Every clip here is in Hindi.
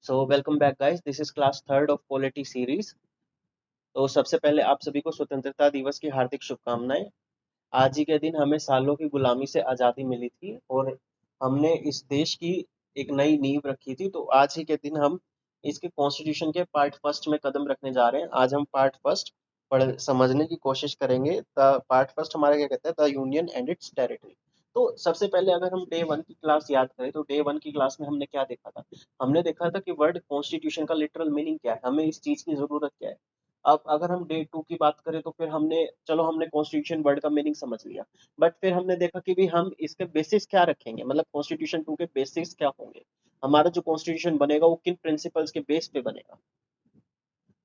So welcome back guys, this is class third of polity series. तो सबसे पहले आप सभी को स्वतंत्रता दिवस की हार्दिक शुभकामनाएं। आज ही के दिन हमें सालों की गुलामी से आज़ादी मिली थी और हमने इस देश की एक नई नींव रखी थी। तो आज ही के दिन हम इसके कॉन्स्टिट्यूशन के पार्ट फर्स्ट में कदम रखने जा रहे हैं। आज हम पार्ट फर्स्ट पढ़ समझने की कोशिश करेंगे। पार्ट फर्स्ट हमारा क्या कहता है, the union and it's territory. तो सबसे पहले अगर हम डे वन की क्लास याद करें तो डे वन की क्लास में हमने क्या देखा था। हमने देखा था कि वर्ड कॉन्स्टिट्यूशन का लिटरल मीनिंग क्या है, हमें इस चीज की जरूरत क्या है। अब अगर हम डे टू की बात करें तो फिर हमने कॉन्स्टिट्यूशन वर्ड का मीनिंग समझ लिया। बट फिर हमने देखा कि भी हम इसके बेसिस क्या रखेंगे, मतलब कॉन्स्टिट्यूशन टू के बेसिस क्या होंगे, हमारा जो कॉन्स्टिट्यूशन बनेगा वो किन प्रिंसिपल्स के बेस पे बनेगा।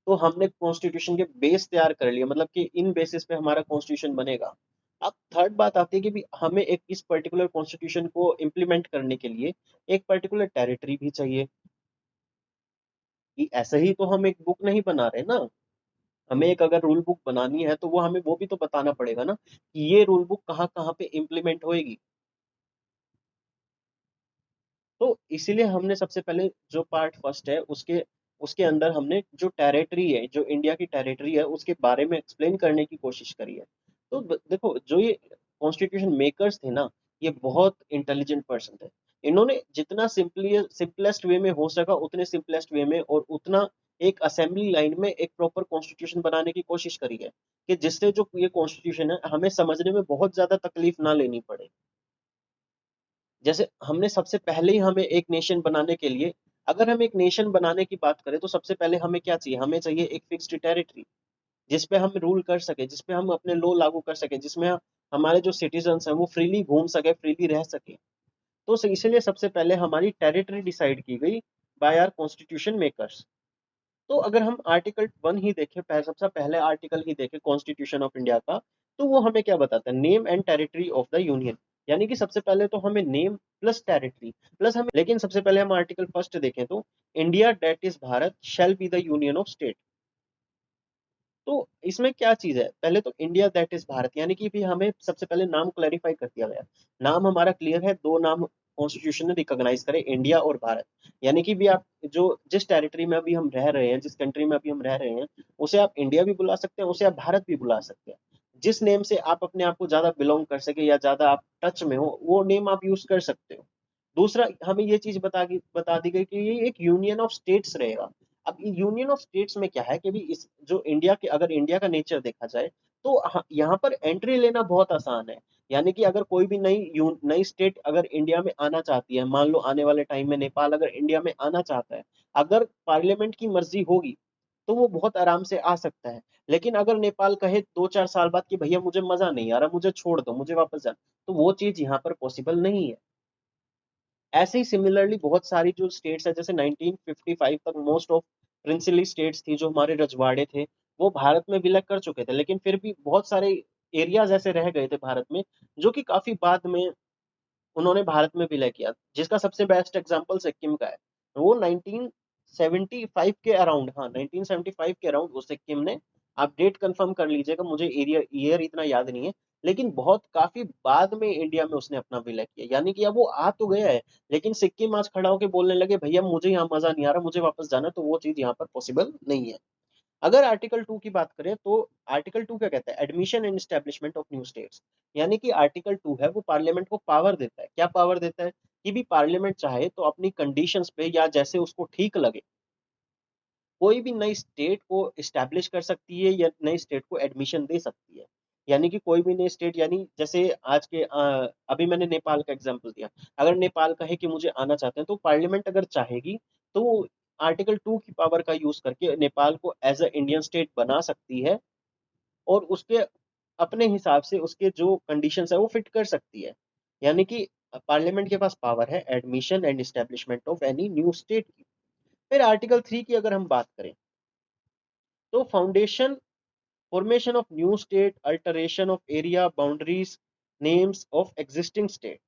तो हमने कॉन्स्टिट्यूशन के बेस तैयार कर लिए, मतलब कि इन बेसिस पे हमारा कॉन्स्टिट्यूशन बनेगा। अब थर्ड बात आती है कि भी हमें एक इस पर्टिकुलर कॉन्स्टिट्यूशन को इम्प्लीमेंट करने के लिए एक पर्टिकुलर टेरिटरी भी चाहिए। कि ऐसे ही तो हम एक बुक नहीं बना रहे ना, हमें एक अगर रूल बुक बनानी है तो वो हमें वो भी तो बताना पड़ेगा ना कि ये रूल बुक कहाँ कहाँ पे इम्प्लीमेंट होएगी। तो इसीलिए हमने सबसे पहले जो पार्ट फर्स्ट है उसके उसके अंदर हमने जो टेरिटरी है, जो इंडिया की टेरिटरी है, उसके बारे में एक्सप्लेन करने की कोशिश करी है। तो देखो, जो ये कॉन्स्टिट्यूशन मेकर्स थे ना, ये बहुत इंटेलिजेंट पर्सन थे। इन्होंने जितना सिंपलेस्ट वे में हो सका उतने सिंपलेस्ट वे में और उतना एक असेंबली लाइन में एक प्रॉपर कॉन्स्टिट्यूशन बनाने की कोशिश करी है कि जिससे जो ये कॉन्स्टिट्यूशन है हमें समझने में बहुत ज्यादा तकलीफ ना लेनी पड़े। जैसे हमने सबसे पहले ही हमें एक नेशन बनाने के लिए, अगर हम एक नेशन बनाने की बात करें तो सबसे पहले हमें क्या चाहिए, हमें चाहिए एक फिक्स्ड टेरिटरी जिसपे हम रूल कर सके, जिसपे हम अपने लॉ लागू कर सके, जिसमें हमारे जो सिटीजन्स हैं वो फ्रीली घूम सके, फ्रीली रह सके। तो इसलिए सबसे पहले हमारी टेरिटरी डिसाइड की गई बाय आर कॉन्स्टिट्यूशन मेकर्स। तो अगर हम आर्टिकल वन ही देखें, सबसे पहले आर्टिकल ही देखें कॉन्स्टिट्यूशन ऑफ इंडिया का, तो वो हमें क्या बताता है, name and territory of the union. यानी कि सबसे पहले तो हमें नेम प्लस टेरिटरी प्लस हमें, लेकिन सबसे पहले हम आर्टिकल फर्स्ट देखें तो India that is Bharat shall be the union of state. तो इसमें क्या चीज है, पहले तो इंडिया दैट इज भारत, यानी कि भी हमें सबसे पहले नाम क्लैरिफाई कर दिया गया। नाम हमारा क्लियर है, दो नाम कॉन्स्टिट्यूशन ने रिकॉग्नाइज करे, इंडिया और भारत। यानी कि भी आप जो जिस टेरिटरी में अभी हम रह रहे हैं, जिस कंट्री में अभी हम रह रहे हैं, उसे आप इंडिया भी बुला सकते हैं, उसे आप भारत भी बुला सकते हैं। जिस नेम से आप अपने आप को ज्यादा बिलोंग कर सके या ज्यादा आप टच में हो, वो नेम आप यूज कर सकते हो। दूसरा, हमें ये चीज बता दी गई कि ये एक यूनियन ऑफ स्टेट्स रहेगा। अब यूनियन ऑफ स्टेट्स में क्या है कि भी इस जो इंडिया के, अगर इंडिया का नेचर देखा जाए तो यहाँ पर एंट्री लेना बहुत आसान है। यानी कि अगर कोई भी नई स्टेट अगर इंडिया में आना चाहती है, मान लो आने वाले टाइम में नेपाल अगर इंडिया में आना चाहता है, अगर पार्लियामेंट की मर्जी होगी तो वो बहुत आराम से आ सकता है। लेकिन अगर नेपाल कहे 2-4 साल बाद कि भैया मुझे मजा नहीं आ रहा, मुझे छोड़ दो, मुझे वापस जाना, तो वो चीज यहाँ पर पॉसिबल नहीं है। ऐसे ही सिमिलरली बहुत सारी जो स्टेट्स है, जैसे 1955 तक मोस्ट ऑफ प्रिंसली स्टेट्स थी, जो हमारे रजवाड़े थे, वो भारत में विलय कर चुके थे, लेकिन फिर भी बहुत सारे एरियाज ऐसे रह गए थे भारत में जो कि काफी बाद में उन्होंने भारत में विलय किया, जिसका सबसे बेस्ट एग्जांपल सिक्किम का है। वो 1975 के अराउंड, हाँ 1975 के अराउंड वो सिक्किम ने, आप डेट कंफर्म कर लीजिएगा, मुझे एरिया ईयर इतना याद नहीं है, लेकिन बहुत काफी बाद में इंडिया में उसने अपना विलय किया। यानी कि अब वो आ तो गया है, लेकिन सिक्किम आज खड़ा होकर बोलने लगे भैया मुझे यहाँ मजा नहीं आ रहा, मुझे वापस जाना है, तो वो चीज यहाँ पर पॉसिबल नहीं है। अगर आर्टिकल टू की बात करें तो आर्टिकल टू क्या कहता है, admission and establishment of new states. यानी कि आर्टिकल टू है वो पार्लियामेंट को पावर देता है, क्या पावर देता है कि भी पार्लियामेंट चाहे तो अपनी कंडीशंस पे या जैसे उसको ठीक लगे कोई भी नई स्टेट को इस्टेब्लिश कर सकती है या नई स्टेट को एडमिशन दे सकती है। यानी कि कोई भी नई स्टेट, यानी जैसे आज के अभी मैंने नेपाल का एग्जांपल दिया, अगर नेपाल कहे कि मुझे आना चाहते हैं तो पार्लियामेंट अगर चाहेगी तो आर्टिकल टू की पावर का यूज करके नेपाल को एज अ इंडियन स्टेट बना सकती है और उसके अपने हिसाब से उसके जो कंडीशंस है वो फिट कर सकती है। यानी कि पार्लियामेंट के पास पावर है admission and establishment of any new state की। फिर आर्टिकल थ्री की अगर हम बात करें तो foundation formation of new state, alteration of area boundaries, names of existing state.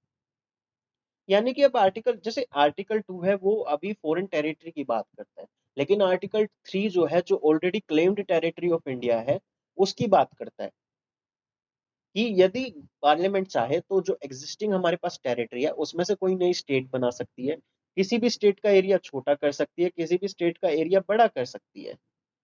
यानी कि अब आर्टिकल, जैसे आर्टिकल टू है वो अभी फॉरेन टेरिटरी की बात करता है, लेकिन आर्टिकल थ्री जो है जो already claimed territory of India है उसकी बात करता है कि यदि पार्लियामेंट चाहे तो जो एग्जिस्टिंग हमारे पास टेरिटरी है उसमें से कोई नई स्टेट बना सकती है। किसी भी स्टेट का एरिया छोटा कर सकती है, किसी भी स्टेट का एरिया बड़ा कर सकती है,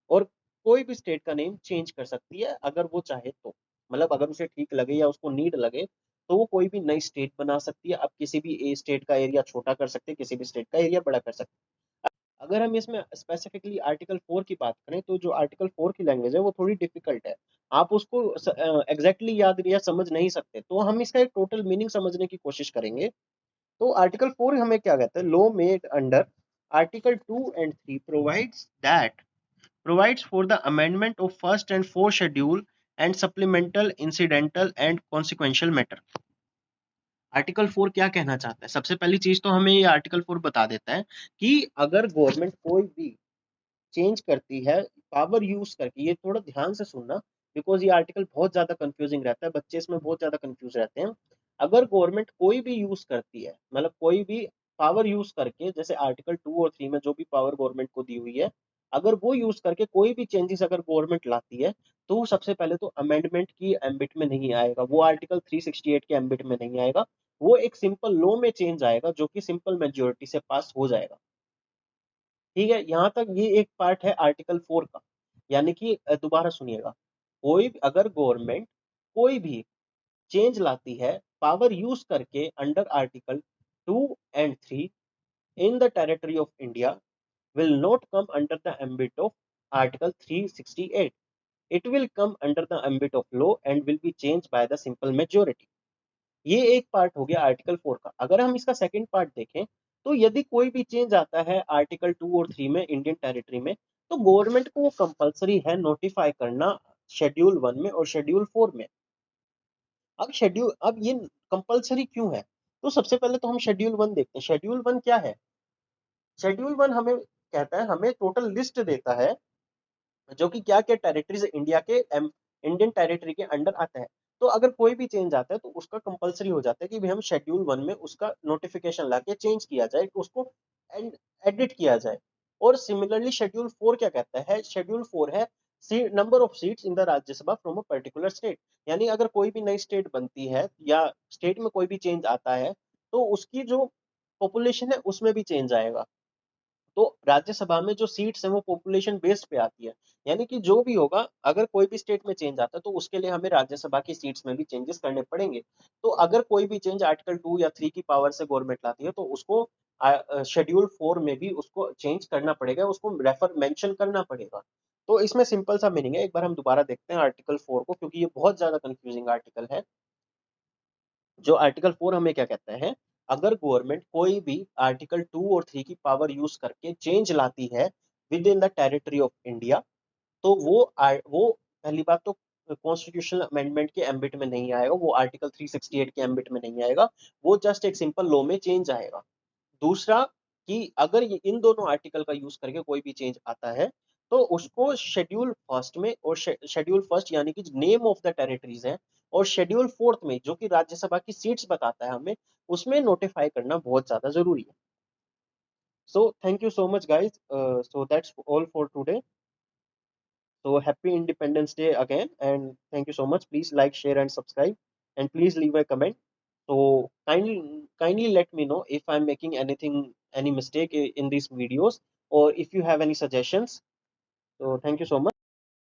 और कोई भी स्टेट का नेम चेंज कर सकती है अगर वो चाहे तो। मतलब अगर उसे ठीक लगे या उसको नीड लगे तो वो कोई भी नई स्टेट बना सकती है। अब किसी भी ए स्टेट का एरिया छोटा कर सकते हैं, किसी भी स्टेट का एरिया बड़ा कर सकते हैं। अगर हम इसमें स्पेसिफिकली आर्टिकल 4 की बात करें तो जो आर्टिकल 4 की लैंग्वेज है वो थोड़ी डिफिकल्ट है। आप उसको एग्जैक्टली याद या समझ नहीं सकते, तो हम इसका एक टोटल मीनिंग समझने की कोशिश करेंगे। तो आर्टिकल 4 हमें क्या कहता है? Law made under article 2 and 3 provides for the amendment of first and fourth schedule and supplemental incidental and consequential matter। Article 4 क्या कहना चाहता है? सबसे पहली चीज तो हमें ये आर्टिकल 4 बता देता है कि अगर गवर्नमेंट कोई भी चेंज करती है पावर यूज करके, ये थोड़ा ध्यान से सुनना बिकॉज ये आर्टिकल बहुत ज्यादा कंफ्यूजिंग रहता है, बच्चे इसमें बहुत ज्यादा कंफ्यूज रहते हैं। अगर गवर्नमेंट कोई भी यूज करती है, मतलब कोई भी पावर यूज करके, जैसे आर्टिकल 2 और 3 में जो भी पावर गवर्नमेंट को दी हुई है, अगर वो यूज करके कोई भी चेंजेस अगर गवर्नमेंट लाती है, तो वो सबसे पहले तो अमेंडमेंट की एम्बिट में नहीं आएगा, वो आर्टिकल 368 के एम्बिट में नहीं आएगा। वो एक सिंपल लॉ में चेंज आएगा जो कि सिंपल मेजोरिटी से पास हो जाएगा। ठीक है, यहां तक ये एक पार्ट है आर्टिकल 4 का। यानी कि दोबारा सुनिएगा, कोई अगर गवर्नमेंट कोई भी चेंज लाती है पावर यूज करके under article 2 and 3 in the territory of India will not come under the ambit of Article 368. It will come under the ambit of law and will be changed by the simple majority। ये एक पार्ट हो गया आर्टिकल 4 का। अगर हम इसका सेकंड पार्ट देखें, तो यदि कोई भी चेंज आता है आर्टिकल 2 और 3 में इंडियन टेरिटरी में, तो गवर्नमेंट को वो कंपलसरी है नोटिफाई करना शेड्यूल 1 में और शेड्यूल 4 में। अब ये कंपलसरी क्यों है? तो सबसे पहले तो हम शेड्यूल 1 देखते हैं। शेड्यूल 1 क्या है? शेड्यूल 1 हमें कहता है, हमें टोटल लिस्ट देता है जो कि क्या क्या टेरिटरीज इंडिया के इंडियन टेरिटरी के अंडर आता है। तो अगर कोई भी चेंज आता है तो उसका कंपलसरी हो जाता है कि भाई हम शेड्यूल 1 में उसका नोटिफिकेशन लाके चेंज किया जाए, उसको एडिट किया जाए। और सिमिलरली शेड्यूल 4 क्या कहता है? शेड्यूल 4 है number of seats in the Rajya Sabha from a particular state. यानी अगर कोई भी नई स्टेट बनती है या स्टेट में कोई भी चेंज आता है, तो उसकी जो पॉपुलेशन है उसमें भी चेंज आएगा। तो राज्यसभा में जो सीट्स है वो पॉपुलेशन बेस्ड पे आती है। यानी कि जो भी होगा, अगर कोई भी स्टेट में चेंज आता है तो उसके लिए हमें राज्यसभा की सीट्स में भी चेंजेस करने पड़ेंगे। तो अगर कोई भी चेंज आर्टिकल 2 या 3 की पावर से गवर्नमेंट लाती है तो उसको शेड्यूल 4 में भी उसको चेंज करना पड़ेगा, उसको रेफर मेंशन करना पड़ेगा। तो इसमें सिंपल सा मीनिंग है, एक बार हम दोबारा देखते हैं आर्टिकल 4 को, क्योंकि ये बहुत ज्यादा कंफ्यूजिंग आर्टिकल है। जो आर्टिकल 4 हमें क्या कहता है? अगर गवर्नमेंट कोई भी आर्टिकल 2 और 3 की पावर यूज करके चेंज लाती है with in the territory of India, तो वो पहली बात तो कॉन्स्टिट्यूशनल अमेंडमेंट के एम्बिट में नहीं आएगा, वो आर्टिकल 368 के एम्बिट में नहीं आएगा। वो जस्ट एक सिंपल लॉ में चेंज आएगा। दूसरा, कि अगर ये इन दोनों आर्टिकल का यूज करके कोई भी चेंज आता है, तो उसको शेड्यूल फर्स्ट में, और शेड्यूल फर्स्ट यानी कि नेम ऑफ द टेरिटरीज है, और शेड्यूल फोर्थ में जो कि राज्यसभा की सीट्स बताता है हमें, उसमें नोटिफाई करना बहुत ज्यादा जरूरी है। So thank you so much guys, so that's all for today. So happy Independence Day again, and thank you so much. Please like, share, and subscribe, and please leave a comment. So kindly let me know if I'm making any mistake in these videos, or if you have any suggestions. So thank you so much.